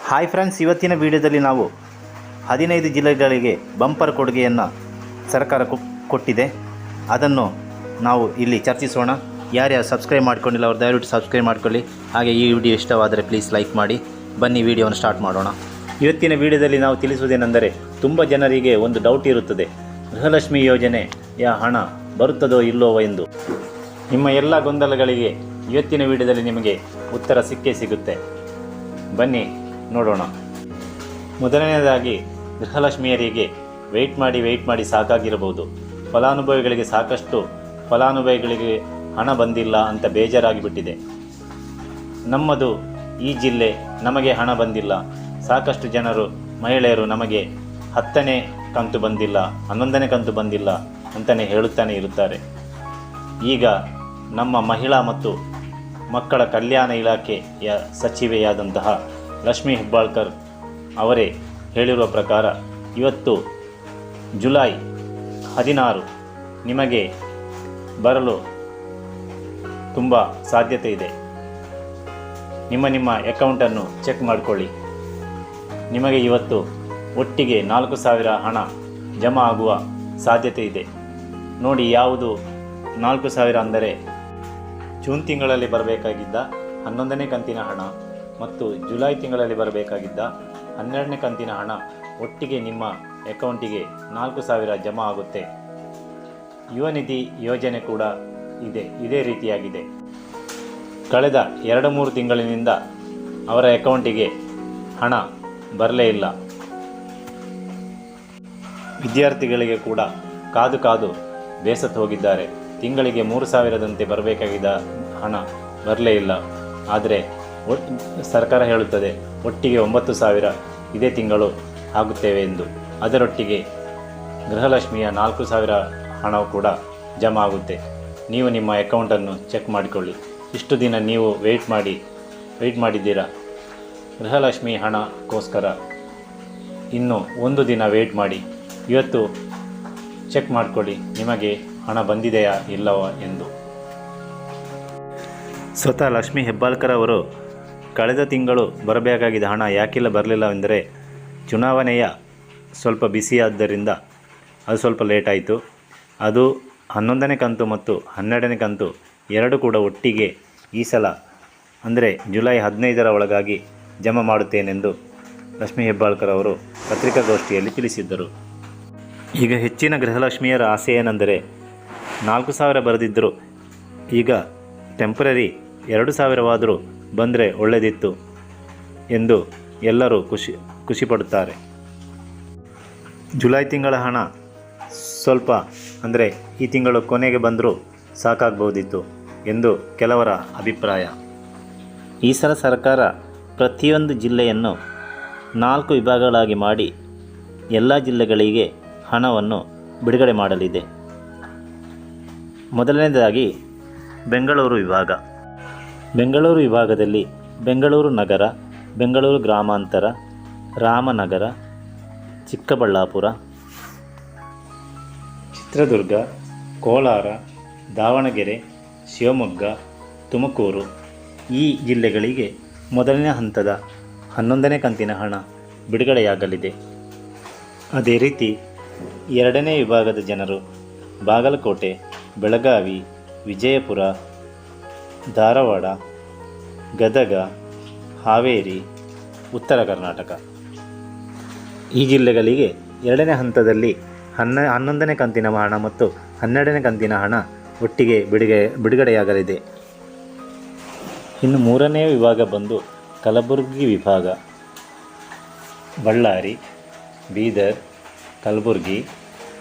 Hi friends, ಇವತ್ತಿನ ವಿಡಿಯೋದಲ್ಲಿ ನಾವು 15 ಜಿಲ್ಲೆಗಳಿಗೆ ಬಂಪರ್ ಕೊಡುಗೆಯನ್ನು ಸರ್ಕಾರ ಕೊಟ್ಟಿದೆ. ಅದನ್ನು ನಾವು ಇಲ್ಲಿ ಚರ್ಚಿಸೋಣ. ಯಾರ್ಯಾರು ಸಬ್ಸ್ಕ್ರೈಬ್ ಮಾಡ್ಕೊಂಡಿಲ್ಲ ಅವ್ರು ದಯವಿಟ್ಟು ಸಬ್ಸ್ಕ್ರೈಬ್ ಮಾಡ್ಕೊಳ್ಳಿ. ಹಾಗೆ ಈ ವಿಡಿಯೋ ಇಷ್ಟವಾದರೆ ಪ್ಲೀಸ್ ಲೈಕ್ ಮಾಡಿ. ಬನ್ನಿ ವಿಡಿಯೋವನ್ನು ಸ್ಟಾರ್ಟ್ ಮಾಡೋಣ. ಇವತ್ತಿನ ವಿಡಿಯೋದಲ್ಲಿ ನಾವು ತಿಳಿಸುವುದೇನೆಂದರೆ, ತುಂಬ ಜನರಿಗೆ ಒಂದು ಡೌಟ್ ಇರುತ್ತದೆ, ಗೃಹಲಕ್ಷ್ಮಿ ಯೋಜನೆಯ ಹಣ ಬರುತ್ತದೋ ಇಲ್ಲವೋ ಎಂದು. ನಿಮ್ಮ ಎಲ್ಲ ಗೊಂದಲಗಳಿಗೆ ಇವತ್ತಿನ ವಿಡಿಯೋದಲ್ಲಿ ನಿಮಗೆ ಉತ್ತರ ಸಿಕ್ಕೇ ಸಿಗುತ್ತೆ. ಬನ್ನಿ ನೋಡೋಣ. ಮೊದಲನೆಯದಾಗಿ, ಗೃಹಲಕ್ಷ್ಮಿಯರಿಗೆ ವೆಯ್ಟ್ ಮಾಡಿ ಸಾಕಾಗಿರಬಹುದು. ಫಲಾನುಭವಿಗಳಿಗೆ ಸಾಕಷ್ಟು ಫಲಾನುಭವಿಗಳಿಗೆ ಹಣ ಬಂದಿಲ್ಲ ಅಂತ ಬೇಜಾರಾಗಿಬಿಟ್ಟಿದೆ. ನಮ್ಮದು ಈ ಜಿಲ್ಲೆ, ನಮಗೆ ಹಣ ಬಂದಿಲ್ಲ. ಸಾಕಷ್ಟು ಜನರು ಮಹಿಳೆಯರು ನಮಗೆ 10ನೇ ಕಂತು ಬಂದಿಲ್ಲ, 11ನೇ ಕಂತು ಬಂದಿಲ್ಲ ಅಂತಲೇ ಹೇಳುತ್ತಾನೆ ಇರುತ್ತಾರೆ. ಈಗ ನಮ್ಮ ಮಹಿಳಾ ಮತ್ತು ಮಕ್ಕಳ ಕಲ್ಯಾಣ ಇಲಾಖೆಯ ಸಚಿವೆಯಾದಂತಹ ಲಕ್ಷ್ಮೀ ಹೆಬ್ಬಾಳ್ಕರ್ ಅವರೇ ಹೇಳಿರುವ ಪ್ರಕಾರ, ಇವತ್ತು ಜುಲೈ 16 ನಿಮಗೆ ಬರಲು ತುಂಬ ಸಾಧ್ಯತೆ ಇದೆ. ನಿಮ್ಮ ಅಕೌಂಟನ್ನು ಚೆಕ್ ಮಾಡಿಕೊಳ್ಳಿ. ನಿಮಗೆ ಇವತ್ತು ಒಟ್ಟಿಗೆ 4,000 ಹಣ ಜಮಾ ಆಗುವ ಸಾಧ್ಯತೆ ಇದೆ. ನೋಡಿ, ಯಾವುದು 4,000 ಅಂದರೆ ಜೂನ್ ತಿಂಗಳಲ್ಲಿ ಬರಬೇಕಾಗಿದ್ದ 11ನೇ ಕಂತಿನ ಹಣ ಮತ್ತು ಜುಲೈ ತಿಂಗಳಲ್ಲಿ ಬರಬೇಕಾಗಿದ್ದ 12ನೇ ಕಂತಿನ ಹಣ ಒಟ್ಟಿಗೆ ನಿಮ್ಮ ಅಕೌಂಟಿಗೆ 4,000 ಜಮಾ ಆಗುತ್ತೆ. ಯುವ ನಿಧಿ ಯೋಜನೆ ಕೂಡ ಇದೇ ರೀತಿಯಾಗಿದೆ. ಕಳೆದ 2-3 ತಿಂಗಳಿನಿಂದ ಅವರ ಅಕೌಂಟಿಗೆ ಹಣ ಬರಲೇ ಇಲ್ಲ. ವಿದ್ಯಾರ್ಥಿಗಳಿಗೆ ಕೂಡ ಕಾದು ಬೇಸತ್ತು ಹೋಗಿದ್ದಾರೆ. ತಿಂಗಳಿಗೆ 3,000ದಂತೆ ಬರಬೇಕಾಗಿದ್ದ ಹಣ ಬರಲೇ ಇಲ್ಲ. ಆದರೆ ಸರ್ಕಾರ ಹೇಳುತ್ತದೆ ಒಟ್ಟಿಗೆ 9,000 ಇದೇ ತಿಂಗಳು ಆಗುತ್ತೇವೆ ಎಂದು. ಅದರೊಟ್ಟಿಗೆ ಗೃಹಲಕ್ಷ್ಮಿಯ 4,000 ಹಣವು ಕೂಡ ಜಮಾ ಆಗುತ್ತೆ. ನೀವು ನಿಮ್ಮ ಅಕೌಂಟನ್ನು ಚೆಕ್ ಮಾಡಿಕೊಳ್ಳಿ. ಇಷ್ಟು ದಿನ ನೀವು ವೆಯ್ಟ್ ಮಾಡಿದ್ದೀರಾ ಗೃಹಲಕ್ಷ್ಮಿ ಹಣಕ್ಕೋಸ್ಕರ. ಇನ್ನು ಒಂದು ದಿನ ವೆಯ್ಟ್ ಮಾಡಿ. ಇವತ್ತು ಚೆಕ್ ಮಾಡಿಕೊಳ್ಳಿ ನಿಮಗೆ ಹಣ ಬಂದಿದೆಯಾ ಇಲ್ಲವಾ ಎಂದು. ಸ್ವತಃ ಲಕ್ಷ್ಮೀ ಹೆಬ್ಬಾಳ್ಕರ್ ಅವರು ಕಳೆದ ತಿಂಗಳು ಬರಬೇಕಾಗಿದ್ದ ಹಣ ಯಾಕೆಲ್ಲ ಬರಲಿಲ್ಲ ಎಂದರೆ, ಚುನಾವಣೆಯ ಸ್ವಲ್ಪ ಬಿಸಿಯಾದ್ದರಿಂದ ಅದು ಸ್ವಲ್ಪ ಲೇಟ್ ಆಯಿತು. ಅದು 11ನೇ ಕಂತು ಮತ್ತು 12ನೇ ಕಂತು ಎರಡು ಕೂಡ ಒಟ್ಟಿಗೆ ಈ ಸಲ ಅಂದರೆ ಜುಲೈ 15ರ ಒಳಗಾಗಿ ಜಮಾ ಮಾಡುತ್ತೇನೆಂದು ಲಕ್ಷ್ಮೀ ಹೆಬ್ಬಾಳ್ಕರ್ ಅವರು ಪತ್ರಿಕಾಗೋಷ್ಠಿಯಲ್ಲಿ ತಿಳಿಸಿದ್ದರು. ಈಗ ಹೆಚ್ಚಿನ ಗೃಹಲಕ್ಷ್ಮಿಯರ ಆಸೆ ಏನೆಂದರೆ, 4,000 ಬರೆದಿದ್ದರು, ಈಗ ಟೆಂಪರರಿ 2,000ವಾದರೂ ಬಂದರೆ ಒಳ್ಳೆಯದಿತ್ತು ಎಂದು ಎಲ್ಲರೂ ಖುಷಿಪಡುತ್ತಾರೆ. ಜುಲೈ ತಿಂಗಳ ಹಣ ಸ್ವಲ್ಪ ಅಂದರೆ ಈ ತಿಂಗಳು ಕೊನೆಗೆ ಬಂದರೂ ಸಾಕಾಗಬಹುದಿತ್ತು ಎಂದು ಕೆಲವರ ಅಭಿಪ್ರಾಯ. ಈ ಸಲ ಸರ್ಕಾರ ಪ್ರತಿಯೊಂದು ಜಿಲ್ಲೆಯನ್ನು 4 ವಿಭಾಗಗಳಾಗಿ ಮಾಡಿ ಎಲ್ಲ ಜಿಲ್ಲೆಗಳಿಗೆ ಹಣವನ್ನು ಬಿಡುಗಡೆ ಮಾಡಲಿದೆ. ಮೊದಲನೇದಾಗಿ ಬೆಂಗಳೂರು ವಿಭಾಗ. ಬೆಂಗಳೂರು ವಿಭಾಗದಲ್ಲಿ ಬೆಂಗಳೂರು ನಗರ, ಬೆಂಗಳೂರು ಗ್ರಾಮಾಂತರ, ರಾಮನಗರ, ಚಿಕ್ಕಬಳ್ಳಾಪುರ, ಚಿತ್ರದುರ್ಗ, ಕೋಲಾರ, ದಾವಣಗೆರೆ, ಶಿವಮೊಗ್ಗ, ತುಮಕೂರು ಈ ಜಿಲ್ಲೆಗಳಿಗೆ ಮೊದಲನೇ ಹಂತದ 11ನೇ ಕಂತಿನ ಹಣ ಬಿಡುಗಡೆಯಾಗಲಿದೆ. ಅದೇ ರೀತಿ 2ನೇ ವಿಭಾಗದ ಜನರು ಬಾಗಲಕೋಟೆ, ಬೆಳಗಾವಿ, ವಿಜಯಪುರ, ಧಾರವಾಡ, ಗದಗ, ಹಾವೇರಿ, ಉತ್ತರ ಕರ್ನಾಟಕ ಈ ಜಿಲ್ಲೆಗಳಿಗೆ 2ನೇ ಹಂತದಲ್ಲಿ 11ನೇ ಕಂತಿನ ಹಣ ಮತ್ತು 12ನೇ ಕಂತಿನ ಹಣ ಒಟ್ಟಿಗೆ ಬಿಡುಗಡೆಯಾಗಲಿದೆ. ಇನ್ನು 3ನೇ ವಿಭಾಗ ಬಂದು ಕಲಬುರಗಿ ವಿಭಾಗ. ಬಳ್ಳಾರಿ, ಬೀದರ್, ಕಲಬುರಗಿ,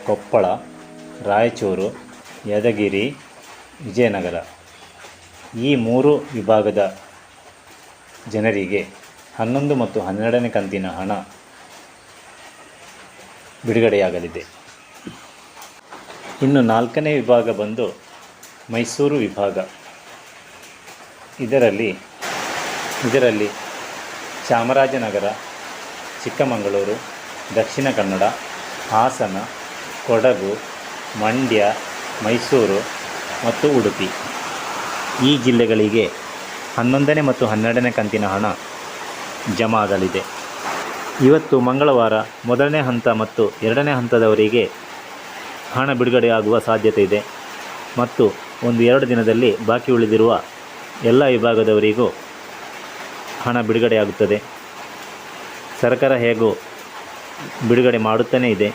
ಕೊಪ್ಪಳ, ರಾಯಚೂರು, ಯಾದಗಿರಿ, ವಿಜಯನಗರ ಈ 3 ವಿಭಾಗದ ಜನರಿಗೆ 11 ಮತ್ತು 12ನೇ ಕಂತಿನ ಹಣ ಬಿಡುಗಡೆಯಾಗಲಿದೆ. ಇನ್ನು 4ನೇ ವಿಭಾಗ ಬಂದು ಮೈಸೂರು ವಿಭಾಗ. ಇದರಲ್ಲಿ ಚಾಮರಾಜನಗರ, ಚಿಕ್ಕಮಗಳೂರು, ದಕ್ಷಿಣ ಕನ್ನಡ, ಹಾಸನ, ಕೊಡಗು, ಮಂಡ್ಯ, ಮೈಸೂರು ಮತ್ತು ಉಡುಪಿ ಈ ಜಿಲ್ಲೆಗಳಿಗೆ 11ನೇ ಮತ್ತು 12ನೇ ಕಂತಿನ ಹಣ ಜಮಾ ಆಗಲಿದೆ. ಇವತ್ತು ಮಂಗಳವಾರ ಮೊದಲನೇ ಹಂತ ಮತ್ತು ಎರಡನೇ ಹಂತದವರಿಗೆ ಹಣ ಬಿಡುಗಡೆಯಾಗುವ ಸಾಧ್ಯತೆ ಇದೆ ಮತ್ತು 1-2 ದಿನದಲ್ಲಿ ಬಾಕಿ ಉಳಿದಿರುವ ಎಲ್ಲ ವಿಭಾಗದವರಿಗೂ ಹಣ ಬಿಡುಗಡೆಯಾಗುತ್ತದೆ. ಸರ್ಕಾರ ಹೇಗೂ ಬಿಡುಗಡೆ ಮಾಡುತ್ತಲೇ ಇದೆ,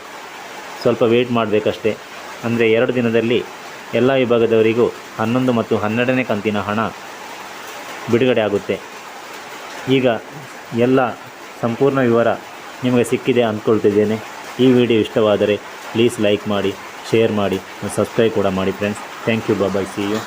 ಸ್ವಲ್ಪ ವೇಟ್ ಮಾಡಬೇಕಷ್ಟೆ. ಅಂದರೆ 2 ದಿನದಲ್ಲಿ ಎಲ್ಲ ವಿಭಾಗದವರಿಗೂ 11 ಮತ್ತು 12ನೇ ಕಂತಿನ ಹಣ ಬಿಡುಗಡೆ ಆಗುತ್ತೆ. ಈಗ ಎಲ್ಲ ಸಂಪೂರ್ಣ ವಿವರ ನಿಮಗೆ ಸಿಕ್ಕಿದೆ ಅಂದ್ಕೊಳ್ತಿದ್ದೇನೆ. ಈ ವಿಡಿಯೋ ಇಷ್ಟವಾದರೆ ಪ್ಲೀಸ್ ಲೈಕ್ ಮಾಡಿ, ಶೇರ್ ಮಾಡಿ, ಸಬ್ಸ್ಕ್ರೈಬ್ ಕೂಡ ಮಾಡಿ friends. Thank you. Bye. See you.